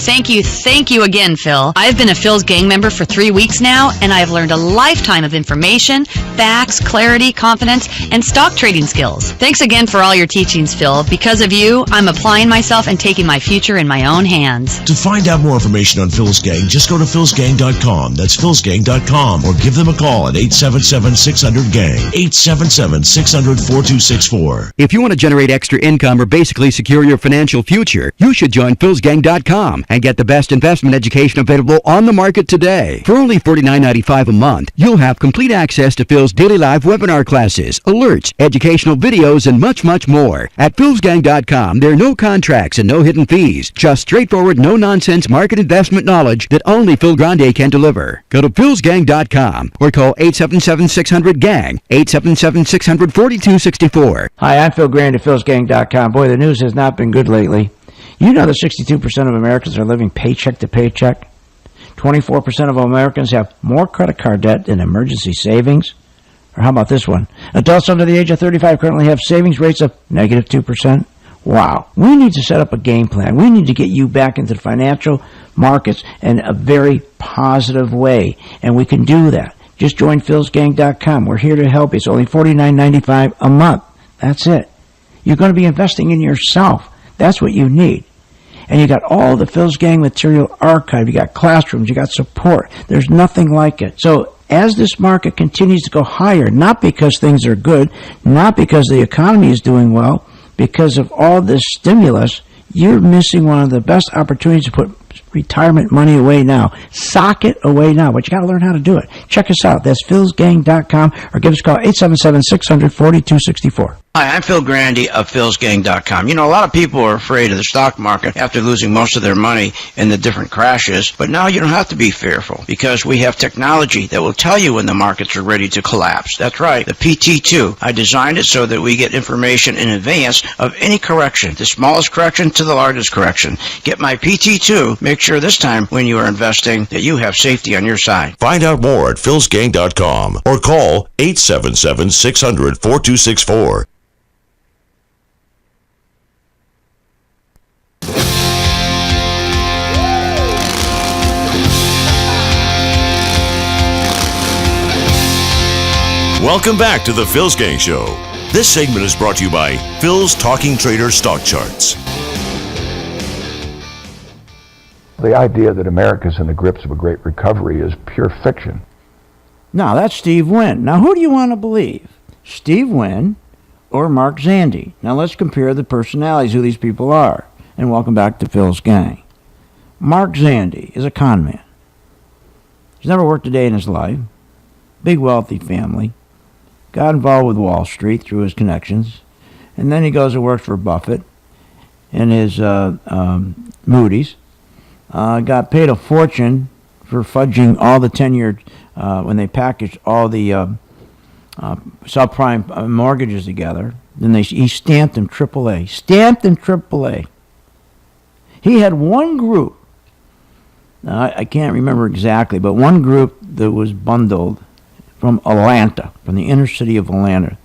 Speaker 3: again, Phil. I've been a Phil's gang member for 3 weeks now, and I've learned a lifetime of information, facts, clarity, confidence, and stock trading skills. Thanks again for all your teachings, Phil. Because of you, I'm applying myself and taking my future in my own hands.
Speaker 2: To find out more information on Phil's Gang, just go to philsgang.com. That's philsgang.com, or give them a call at 877-600-GANG. 877-600-4264.
Speaker 6: If you want to generate extra income or basically secure your financial future, you should join philsgang.com and get the best investment education available on the market today. For only $49.95 a month, you'll have complete access to Phil's daily live webinar classes, alerts, educational videos, and much, much more. At philsgang.com, there are no contracts and no hidden fees, just straightforward, no-nonsense market investment knowledge that only Phil Grande can deliver. Go to philsgang.com or call 877-600-GANG, 877-600-4264.
Speaker 4: Hi, I'm Phil Grande at philsgang.com. Boy, the news has not been good lately. You know that 62% of Americans are living paycheck to paycheck? 24% of Americans have more credit card debt than emergency savings? Or how about this one? Adults under the age of 35 currently have savings rates of negative 2%. Wow. We need to set up a game plan. We need to get you back into the financial markets in a very positive way. And we can do that. Just join philsgang.com. We're here to help you. It's only $49.95 a month. That's it. You're going to be investing in yourself. That's what you need. And you got all the Phil's Gang material archived. You got classrooms. You got support. There's nothing like it. So as this market continues to go higher, not because things are good, not because the economy is doing well, because of all this stimulus, you're missing one of the best opportunities to put retirement money away now. Sock it away now. But you got to learn how to do it. Check us out. That's philsgang.com, or give us a call, 877-600-4264.
Speaker 19: Hi, I'm Phil Grande of philsgang.com. You know, a lot of people are afraid of the stock market after losing most of their money in the different crashes, but now you don't have to be fearful because we have technology that will tell you when the markets are ready to collapse. That's right, the PT2. I designed it so that we get information in advance of any correction, the smallest correction to the largest correction. Get my PT2. Make sure this time when you are investing that you have safety on your side.
Speaker 2: Find out more at philsgang.com or call 877-600-4264. Welcome back to the Phil's Gang Show. This segment is brought to you by Phil's Talking Trader Stock Charts.
Speaker 10: The idea that America's in the grips of a great recovery is pure fiction.
Speaker 4: Now, that's Steve Wynn. Now, who do you want to believe? Steve Wynn or Mark Zandi? Now, let's compare the personalities, who these people are. And welcome back to Phil's Gang. Mark Zandi is a con man. He's never worked a day in his life. Big wealthy family. Got involved with Wall Street through his connections. And then he goes and works for Buffett and his Moody's. Got paid a fortune for fudging all the 10-year, when they packaged all the subprime mortgages together. Then he stamped them AAA. Stamped in AAA. He had one group, now I can't remember exactly, but one group that was bundled from Atlanta, from the inner city of Atlanta.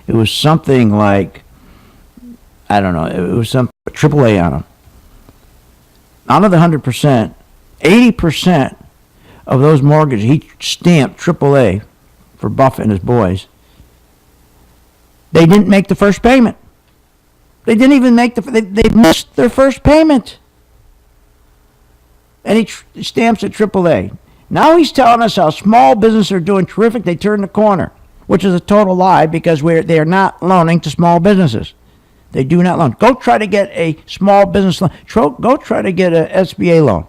Speaker 4: It was something like, I don't know, it was some AAA on them. Out of the 100%, 80% of those mortgages, he stamped AAA for Buffett and his boys. They didn't make the first payment. They didn't even make they missed their first payment. And he stamps at AAA. Now he's telling us how small businesses are doing terrific. They turned the corner, which is a total lie because they are not loaning to small businesses. They do not loan. Go try to get a small business loan. Go try to get an SBA loan.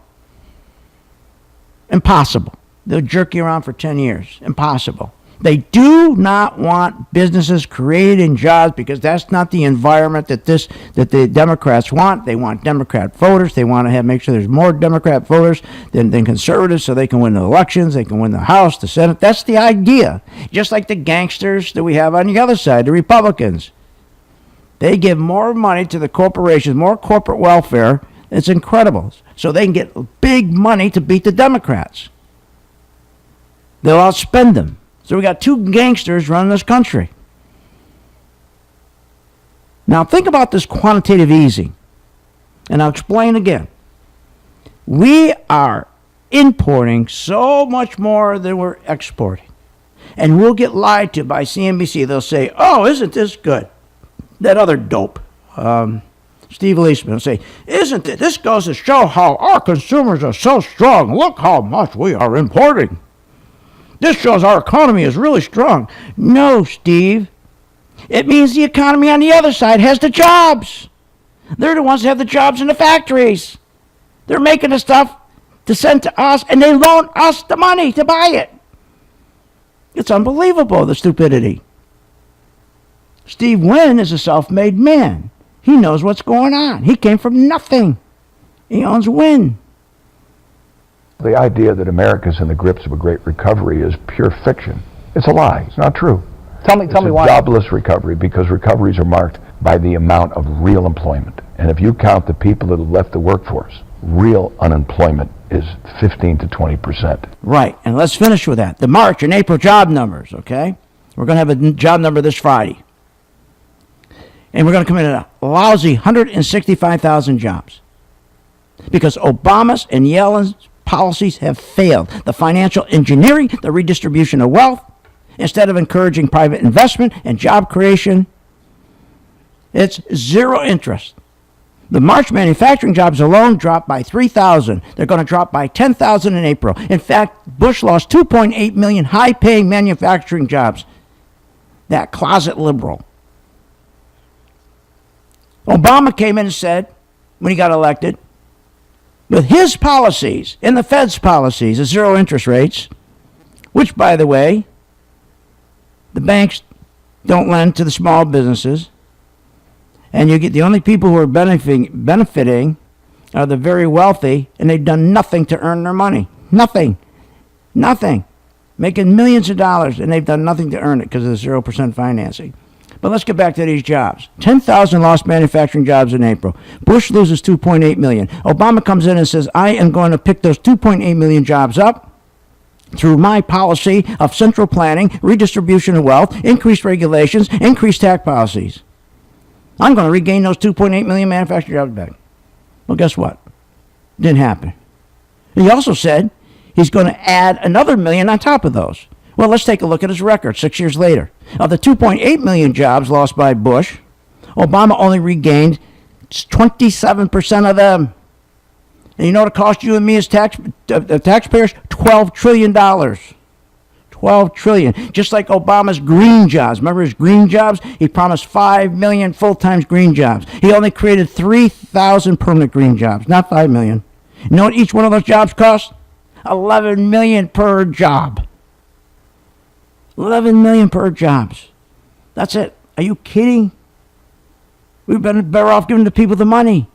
Speaker 4: Impossible. They'll jerk you around for 10 years. Impossible. They do not want businesses creating jobs because that's not the environment that the Democrats want. They want Democrat voters. They want to make sure there's more Democrat voters than conservatives so they can win the elections. They can win the House, the Senate. That's the idea. Just like the gangsters that we have on the other side, the Republicans. They give more money to the corporations, more corporate welfare. It's incredible. So they can get big money to beat the Democrats. They'll outspend them. So we got two gangsters running this country. Now think about this quantitative easing. And I'll explain again. We are importing so much more than we're exporting. And we'll get lied to by CNBC. They'll say, oh, isn't this good? That other dope, Steve Leisman, will say, isn't it? This goes to show how our consumers are so strong. Look how much we are importing. This shows our economy is really strong. No, Steve. It means the economy on the other side has the jobs. They're the ones that have the jobs in the factories. They're making the stuff to send to us, and they loan us the money to buy it. It's unbelievable, the stupidity. Steve Wynn is a self-made man. He knows what's going on. He came from nothing. He owns Wynn.
Speaker 10: The idea that America's in the grips of a great recovery is pure fiction. It's a lie. It's not true.
Speaker 7: Tell me why.
Speaker 10: Jobless recovery, because recoveries are marked by the amount of real employment. And if you count the people that have left the workforce, real unemployment is 15 to 20%.
Speaker 4: Right, and let's finish with that. The March and April job numbers, okay? We're going to have a job number this Friday. And we're going to come in at a lousy 165,000 jobs. Because Obama's and Yellen's policies have failed. The financial engineering, the redistribution of wealth, instead of encouraging private investment and job creation, it's zero interest. The March manufacturing jobs alone dropped by 3,000. They're going to drop by 10,000 in April. In fact, Bush lost 2.8 million high-paying manufacturing jobs. That closet liberal. Obama came in and said, when he got elected, with his policies and the Fed's policies of zero interest rates, which, by the way, the banks don't lend to the small businesses, and you get the only people who are benefiting are the very wealthy, and they've done nothing to earn their money. Nothing. Making millions of dollars, and they've done nothing to earn it because of the 0% financing. But let's get back to these jobs. 10,000 lost manufacturing jobs in April. Bush loses 2.8 million. Obama comes in and says, I am going to pick those 2.8 million jobs up through my policy of central planning, redistribution of wealth, increased regulations, increased tax policies. I'm going to regain those 2.8 million manufacturing jobs back. Well, guess what? Didn't happen. He also said he's going to add another million on top of those. Well, let's take a look at his record 6 years later. Of the 2.8 million jobs lost by Bush, Obama only regained 27% of them. And you know what it cost you and me as taxpayers? $12 trillion. $12 trillion. Just like Obama's green jobs. Remember his green jobs? He promised 5 million full-time green jobs. He only created 3,000 permanent green jobs, not 5 million. You know what each one of those jobs cost? $11 million per job. $11 million per jobs. That's it. Are you kidding? We've been better off giving the people the money.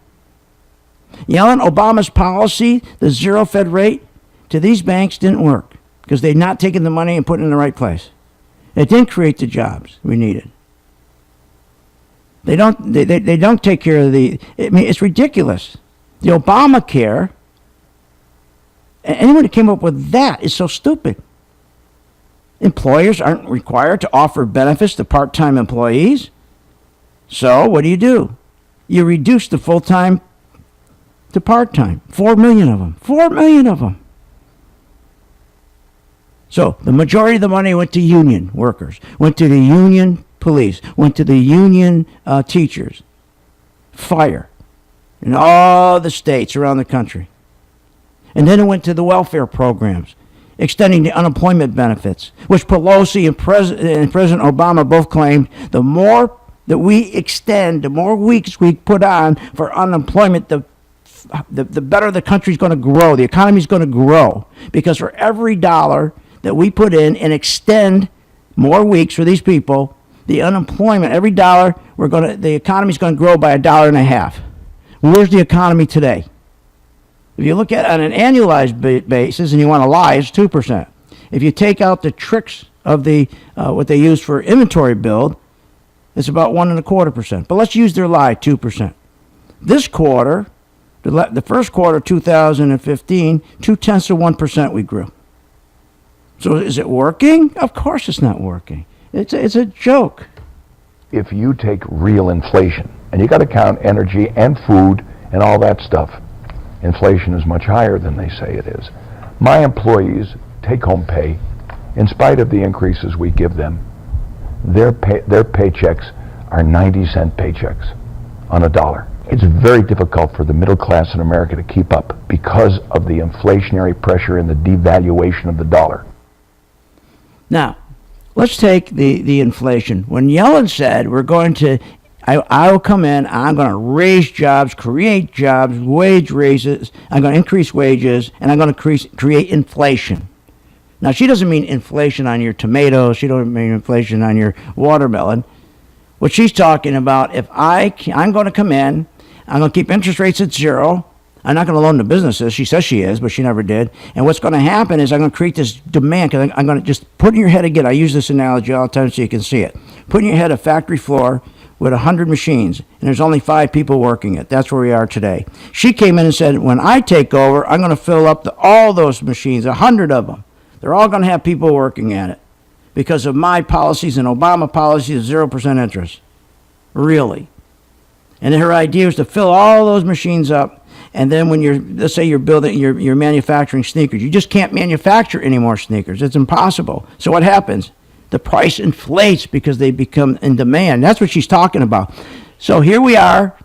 Speaker 4: Yellen, Obama's policy, the zero Fed rate, to these banks didn't work because they'd not taken the money and put it in the right place. It didn't create the jobs we needed. They don't take care of it's ridiculous. The Obamacare, anyone who came up with that is so stupid. Employers aren't required to offer benefits to part-time employees. So what do? You reduce the full-time to part-time. 4 million of them. 4 million of them. So the majority of the money went to union workers, went to the union police, went to the union teachers, fire, in all the states around the country. And then it went to the welfare programs, extending the unemployment benefits, which Pelosi and President Obama both claimed the more that we extend, the more weeks we put on for unemployment, the better the country's going to grow, the economy's going to grow. Because for every dollar that we put in and extend more weeks for these people, the unemployment, every dollar, the economy's going to grow by $1.50. Where's the economy today? If you look at it on an annualized basis and you want to lie, it's 2%. If you take out the tricks of the what they use for inventory build, it's about 1.25%. But let's use their lie, 2%. This quarter, the first quarter of 2015, 0.2% we grew. So is it working? Of course it's not working. It's a joke.
Speaker 10: If you take real inflation, and you got to count energy and food and all that stuff, inflation is much higher than they say it is. My employees' take-home pay, in spite of the increases we give them, their paychecks are 90-cent paychecks on a dollar. It's very difficult for the middle class in America to keep up because of the inflationary pressure and the devaluation of the dollar.
Speaker 4: Now, let's take the inflation. When Yellen said we're going to, I will come in, I'm going to raise jobs, create jobs, wage raises, I'm going to increase wages, and I'm going to create inflation. Now, she doesn't mean inflation on your tomatoes. She doesn't mean inflation on your watermelon. What she's talking about, if I'm going to come in, I'm going to keep interest rates at zero. I'm not going to loan to businesses. She says she is, but she never did. And what's going to happen is I'm going to create this demand, because I'm going to just put in your head again. I use this analogy all the time so you can see it. Put in your head a factory floor with 100 machines, and there's only 5 people working it. That's where we are today. She came in and said, when I take over, I'm going to fill up all those machines, 100 of them. They're all going to have people working at it because of my policies and Obama policies of 0% interest. Really. And her idea was to fill all those machines up, and then when let's say you're building, you're manufacturing sneakers, you just can't manufacture any more sneakers. It's impossible. So what happens? The price inflates because they become in demand. That's what she's talking about. So here we are,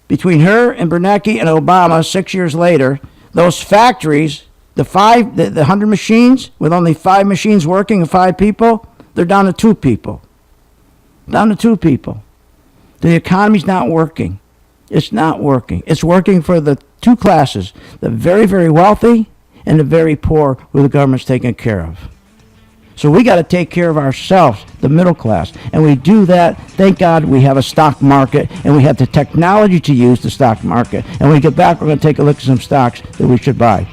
Speaker 4: between her and Bernanke and Obama 6 years later, those factories, the 100 machines, with only 5 machines working and 5 people, they're down to 2 people. Down to 2 people. The economy's not working. It's not working. It's working for the 2 classes, the very, very wealthy and the very poor, who the government's taking care of. So we got to take care of ourselves, the middle class. And we do that, thank God we have a stock market, and we have the technology to use the stock market. And when we get back, we're going to take a look at some stocks that we should buy.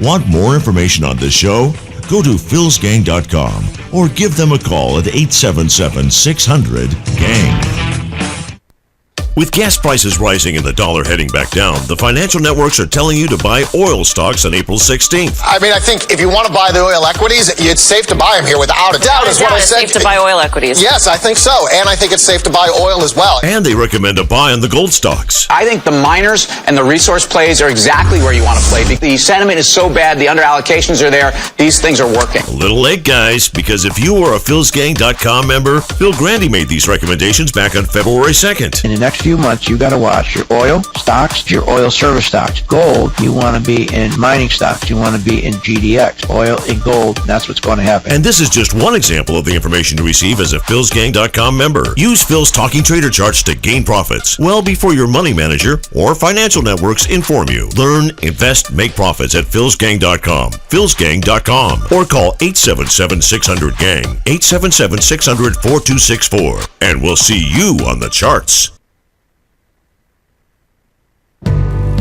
Speaker 2: Want more information on this show? Go to philsgang.com or give them a call at 877-600-GANG. With gas prices rising and the dollar heading back down, the financial networks are telling you to buy oil stocks on April 16th.
Speaker 11: I mean, I think if you want to buy the oil equities, it's safe to buy them here without a doubt, is what I said.
Speaker 18: It's safe to buy oil equities.
Speaker 11: Yes, I think so. And I think it's safe to buy oil as well.
Speaker 2: And they recommend a buy on the gold stocks.
Speaker 13: I think the miners and the resource plays are exactly where you want to play. The sentiment is so bad, the underallocations are there, these things are working.
Speaker 2: A little late, guys, because if you are a philsgang.com member, Phil Grande made these recommendations back on February 2nd.
Speaker 4: In the next few months, you got to watch your oil stocks, your oil service stocks. Gold, you want to be in mining stocks. You want to be in GDX. Oil and gold, that's what's going to happen.
Speaker 2: And this is just one example of the information you receive as a philsgang.com member. Use Phil's Talking Trader charts to gain profits well before your money manager or financial networks inform you. Learn, invest, make profits at philsgang.com. philsgang.com. Or call 877-600-GANG. 877-600-4264. And we'll see you on the charts.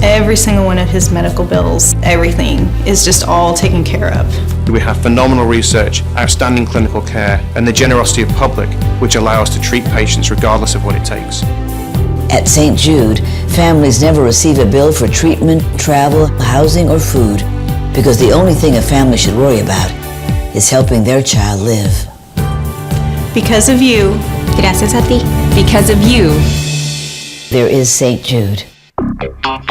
Speaker 12: Every single one of his medical bills, everything is just all taken care of.
Speaker 16: We have phenomenal research, outstanding clinical care, and the generosity of public, which allow us to treat patients regardless of what it takes.
Speaker 17: At St. Jude, families never receive a bill for treatment, travel, housing, or food because the only thing a family should worry about is helping their child live.
Speaker 12: Because of you.
Speaker 20: Gracias a ti. Because of you.
Speaker 17: There is St. Jude.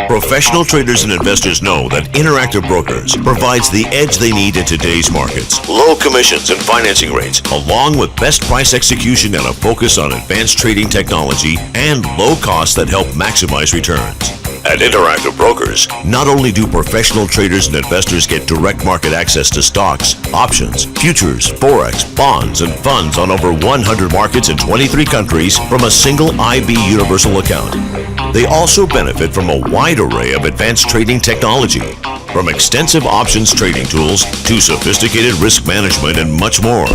Speaker 2: Professional traders and investors know that Interactive Brokers provides the edge they need in today's markets. Low commissions and financing rates, along with best price execution and a focus on advanced trading technology and low costs that help maximize returns. At Interactive Brokers, not only do professional traders and investors get direct market access to stocks, options, futures, forex, bonds, and funds on over 100 markets in 23 countries from a single IB universal account. They also benefit from a wide array of advanced trading technology, from extensive options trading tools to sophisticated risk management and much more.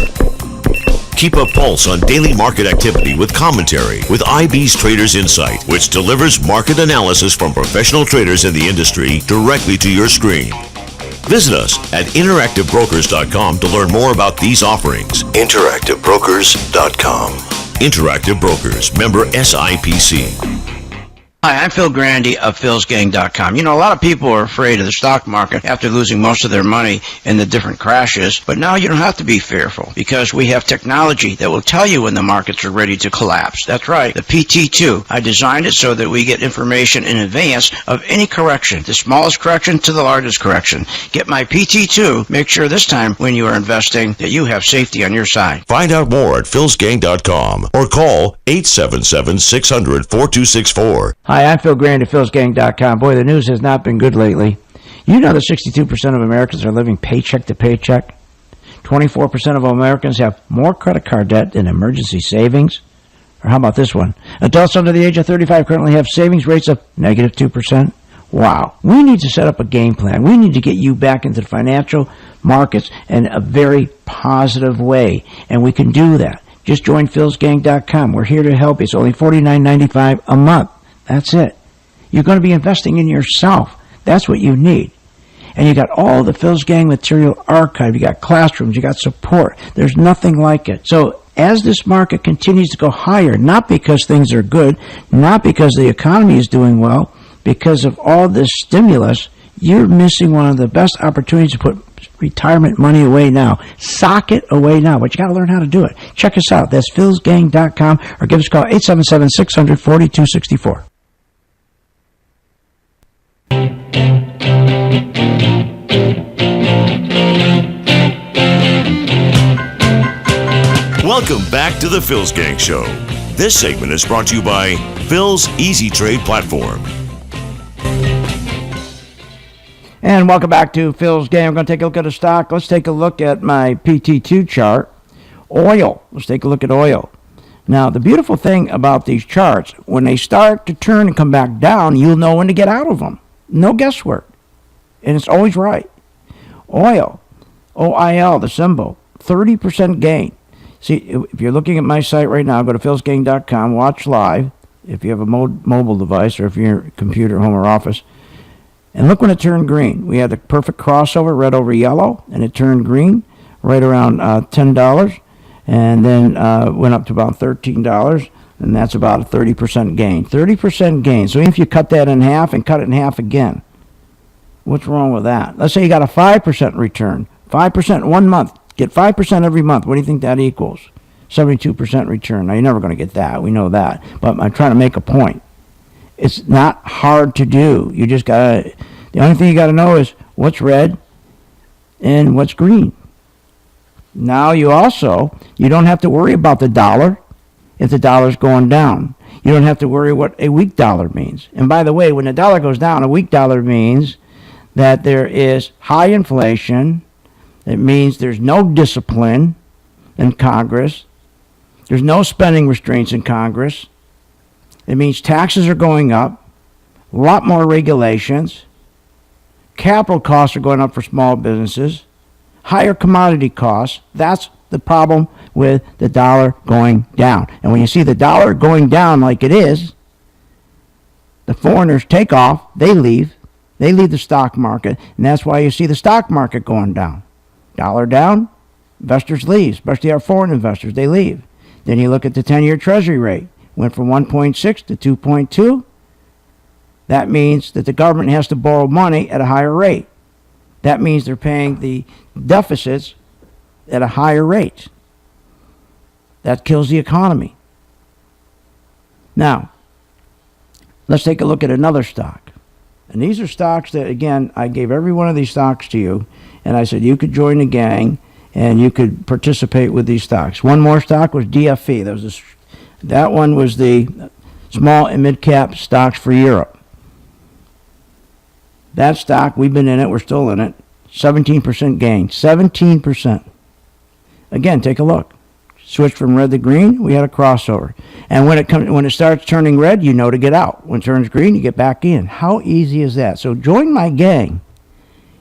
Speaker 2: Keep a pulse on daily market activity with commentary with IB's Traders Insight, which delivers market analysis from professional traders in the industry directly to your screen. Visit us at interactivebrokers.com to learn more about these offerings. Interactivebrokers.com. Interactive Brokers, member SIPC.
Speaker 19: Hi, I'm Phil Grande of philsgang.com. You know, a lot of people are afraid of the stock market after losing most of their money in the different crashes, but now you don't have to be fearful because we have technology that will tell you when the markets are ready to collapse. That's right, the PT2. I designed it so that we get information in advance of any correction, the smallest correction to the largest correction. Get my PT2. Make sure this time when you are investing that you have safety on your side.
Speaker 2: Find out more at philsgang.com or call 877-600-4264.
Speaker 4: Hi, I'm Phil Grande at philsgang.com. Boy, the news has not been good lately. You know that 62% of Americans are living paycheck to paycheck? 24% of Americans have more credit card debt than emergency savings? Or how about this one? Adults under the age of 35 currently have savings rates of negative 2%. Wow. We need to set up a game plan. We need to get you back into the financial markets in a very positive way. And we can do that. Just join philsgang.com. We're here to help you. It's only $49.95 a month. That's it. You're going to be investing in yourself. That's what you need. And you got all the Phil's Gang material archived. You got classrooms. You got support. There's nothing like it. So as this market continues to go higher, not because things are good, not because the economy is doing well, because of all this stimulus, you're missing one of the best opportunities to put retirement money away now. Sock it away now, but you got to learn how to do it. Check us out. That's philsgang.com or give us a call 877-600-4264.
Speaker 2: Welcome back to the Phil's Gang Show. This segment is brought to you by Phil's Easy Trade Platform.
Speaker 4: And welcome back to Phil's Game. We're going to take a look at a stock. Let's take a look at my PT2 chart. Oil. Let's take a look at oil. Now, the beautiful thing about these charts, when they start to turn and come back down, you'll know when to get out of them. No guesswork. And it's always right. Oil. OIL, the symbol. 30% gain. See, if you're looking at my site right now, go to philsgang.com, watch live, if you have a mobile device or if you're in your computer, home, or office. And look when it turned green. We had the perfect crossover, red over yellow, and it turned green right around $10, and then went up to about $13, and and that's about a 30% gain. 30% gain. So even if you cut that in half and cut it in half again, what's wrong with that? Let's say you got a 5% return. 5% 1 month. Get 5% every month. What do you think that equals? 72% return. Now, you're never going to get that. We know that. But I'm trying to make a point. It's not hard to do. You just got to, the only thing you got to know is what's red and what's green. Now you don't have to worry about the dollar if the dollar's going down. You don't have to worry what a weak dollar means. And by the way, when the dollar goes down, a weak dollar means that there is high inflation. It means there's no discipline in Congress. There's no spending restraints in Congress. It means taxes are going up, a lot more regulations. Capital costs are going up for small businesses. Higher commodity costs. That's the problem with the dollar going down. And when you see the dollar going down like it is, the foreigners take off, they leave the stock market, and that's why you see the stock market going down. Dollar down, investors leave, especially our foreign investors, they leave. Then you look at the 10-year Treasury rate, went from 1.6 to 2.2. That means that the government has to borrow money at a higher rate. That means they're paying the deficits at a higher rate. That kills the economy. Now, let's take a look at another stock. And these are stocks that, again, I gave every one of these stocks to you, and I said you could join the gang and you could participate with these stocks. One more stock was DFE. That one was the small and mid-cap stocks for Europe. That stock, we've been in it, we're still in it. 17% gain. 17%. Again, take a look. Switch from red to green, we had a crossover. And when it starts turning red, you know to get out. When it turns green, you get back in. How easy is that? So join my gang.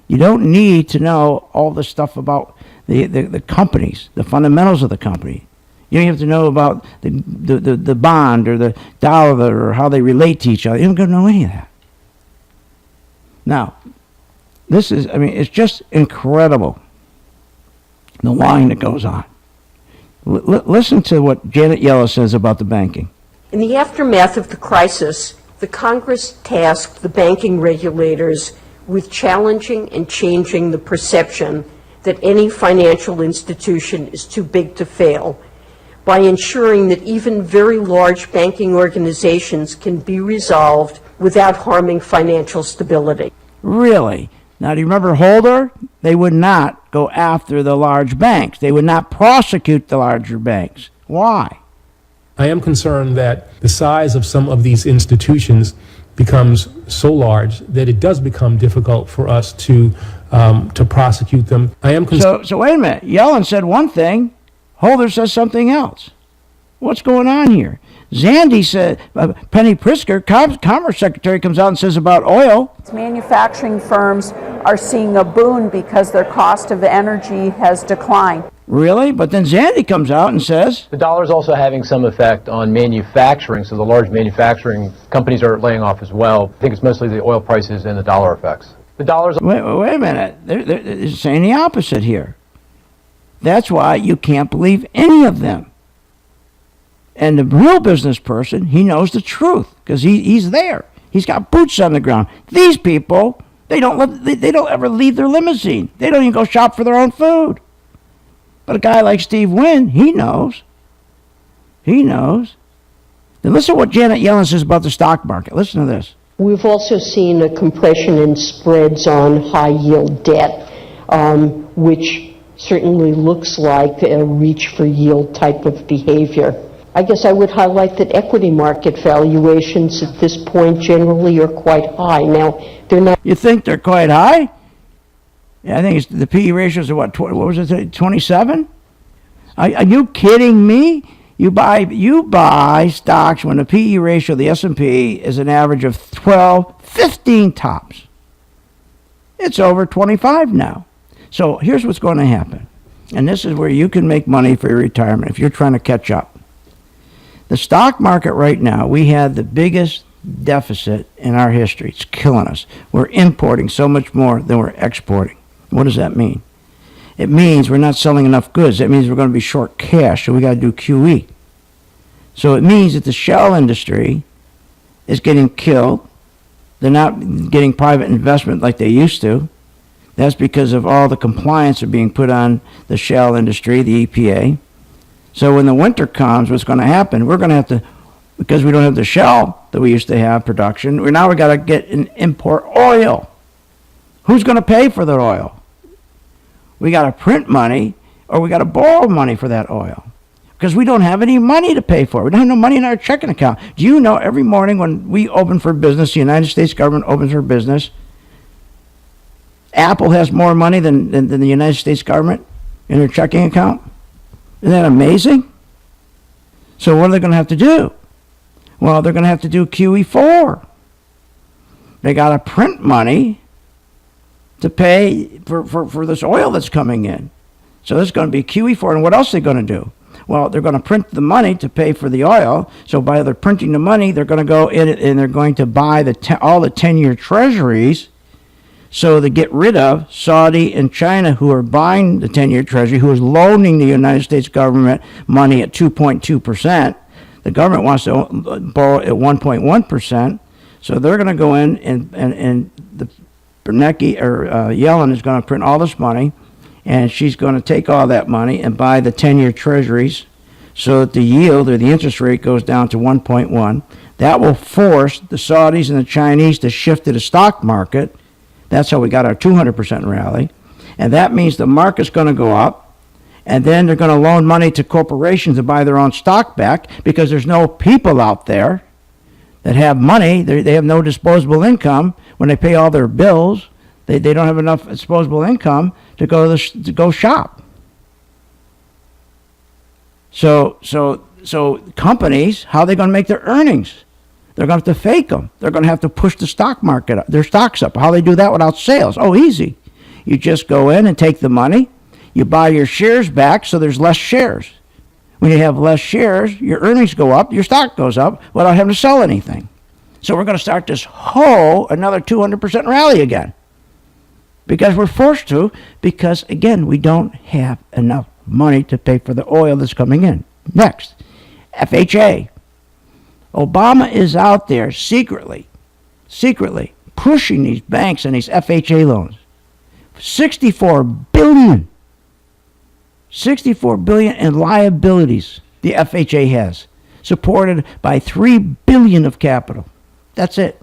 Speaker 4: You don't need to know all the stuff about the companies, the fundamentals of the company. You don't have to know about the bond or the dollar or how they relate to each other. You don't got to know any of that. Now, it's just incredible, the lying that goes on. Listen to what Janet Yellen says about the banking.
Speaker 18: In the aftermath of the crisis, the Congress tasked the banking regulators with challenging and changing the perception that any financial institution is too big to fail by ensuring that even very large banking organizations can be resolved without harming financial stability.
Speaker 4: Really? Now, do you remember Holder? They would not go after the large banks. They would not prosecute the larger banks. Why?
Speaker 21: I am concerned that the size of some of these institutions becomes so large that it does become difficult for us to prosecute them. I am
Speaker 4: So wait a minute. Yellen said one thing. Holder says something else. What's going on here? Zandy said, Penny Pritzker, Commerce Secretary, comes out and says about oil.
Speaker 8: Manufacturing firms are seeing a boon because their cost of energy has declined.
Speaker 4: Really? But then Zandy comes out and says
Speaker 7: the dollar's also having some effect on manufacturing, so the large manufacturing companies are laying off as well. I think it's mostly the oil prices and the dollar effects. The dollar's...
Speaker 4: Wait a minute. They're saying the opposite here. That's why you can't believe any of them. And the real business person, he knows the truth because he's there. He's got boots on the ground. These people, they don't ever leave their limousine. They don't even go shop for their own food. But a guy like Steve Wynn, he knows. He knows. Then listen to what Janet Yellen says about the stock market. Listen to this.
Speaker 18: We've also seen a compression in spreads on high-yield debt, which certainly looks like a reach for yield type of behavior. I guess I would highlight that equity market valuations at this point generally are quite high. Now, they're not...
Speaker 4: You think they're quite high? Yeah, I think the PE ratios are what was it, 27? Are you kidding me? You buy stocks when the PE ratio of the S&P is an average of 12, 15 tops. It's over 25 now. So here's what's going to happen. And this is where you can make money for your retirement if you're trying to catch up. The stock market right now, we had the biggest deficit in our history. It's killing us. We're importing so much more than we're exporting. What does that mean? It means we're not selling enough goods. That means we're going to be short cash, so we got to do QE. So it means that the shell industry is getting killed. They're not getting private investment like they used to. That's because of all the compliance are being put on the shell industry, the EPA. So when the winter comes, what's going to happen? We're going to have to, because we don't have the shell that we used to have production, we got to get and import oil. Who's going to pay for that oil? We got to print money, or we got to borrow money for that oil, because we don't have any money to pay for it. We don't have no money in our checking account. Do you know every morning when we open for business, the United States government opens for business, Apple has more money than the United States government in their checking account? Isn't that amazing? So what are they going to have to do? Well, they're going to have to do QE4. They got to print money to pay for this oil that's coming in. So there's going to be QE4. And what else are they going to do? Well, they're going to print the money to pay for the oil. So by their printing the money, they're going to go in and they're going to buy all the 10-year treasuries. So they get rid of Saudi and China, who are buying the 10-year treasury, who is loaning the United States government money at 2.2%. The government wants to borrow at 1.1%. So they're going to go in and the Bernanke or Yellen is going to print all this money, and she's going to take all that money and buy the 10-year treasuries so that the yield or the interest rate goes down to 1.1. That will force the Saudis and the Chinese to shift to the stock market. That's how we got our 200% rally. And that means the market's going to go up, and then they're going to loan money to corporations to buy their own stock back, because there's no people out there that have money. They have no disposable income. When they pay all their bills, they don't have enough disposable income to go shop. So companies, how are they going to make their earnings? They're going to have to fake them. They're going to have to push the stock market up, their stocks up. How do they do that without sales? Oh, easy. You just go in and take the money. You buy your shares back, so there's less shares. When you have less shares, your earnings go up, your stock goes up without having to sell anything. So we're going to start this another 200% rally again. Because we're forced to, because, again, we don't have enough money to pay for the oil that's coming in. Next, FHA. Obama is out there secretly pushing these banks and these FHA loans. $64 billion in liabilities the FHA has, supported by $3 billion of capital. That's it.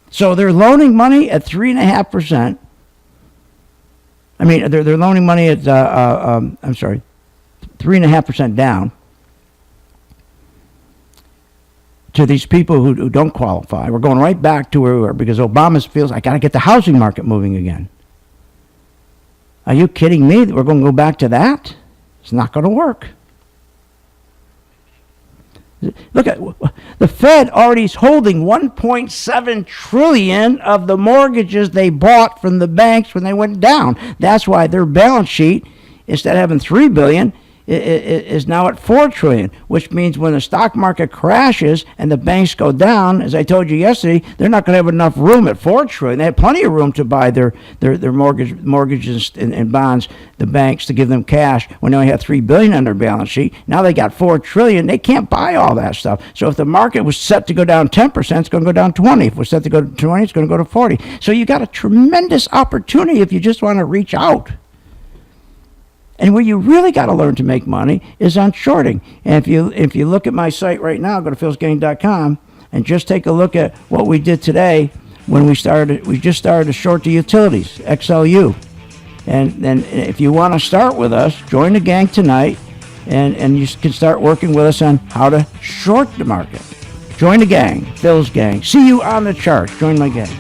Speaker 4: So they're loaning money at 3.5%. I mean, they're loaning money at 3.5% down to these people who don't qualify. We're going right back to where we were, because Obama feels, I got to get the housing market moving again. Are you kidding me that we're going to go back to that? It's not going to work. Look at the Fed already is holding $1.7 trillion of the mortgages they bought from the banks when they went down. That's why their balance sheet, instead of having $3 billion, is now at $4 trillion, which means when the stock market crashes and the banks go down, as I told you yesterday, they're not going to have enough room at $4 trillion. They have plenty of room to buy their mortgages and bonds, the banks, to give them cash when they only have $3 billion on their balance sheet. Now they got $4 trillion. They can't buy all that stuff. So if the market was set to go down 10%, it's going to go down 20. If it was set to go to 20, it's going to go to 40. So you got a tremendous opportunity if you just want to reach out. And where you really got to learn to make money is on shorting. And if you look at my site right now, go to philsgang.com and just take a look at what we did today when we just started to short the utilities, XLU. And then if you want to start with us, join the gang tonight, and you can start working with us on how to short the market. Join the gang, Phil's gang. See you on the chart. Join my gang.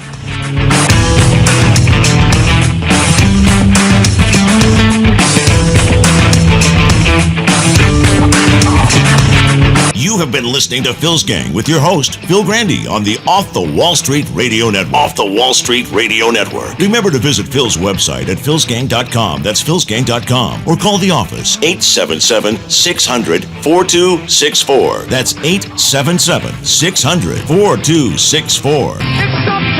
Speaker 2: You have been listening to Phil's Gang with your host, Phil Grande, on the Off the Wall Street Radio Network. Off the Wall Street Radio Network. Remember to visit Phil's website at philsgang.com. That's philsgang.com. Or call the office, 877-600-4264. That's 877-600-4264.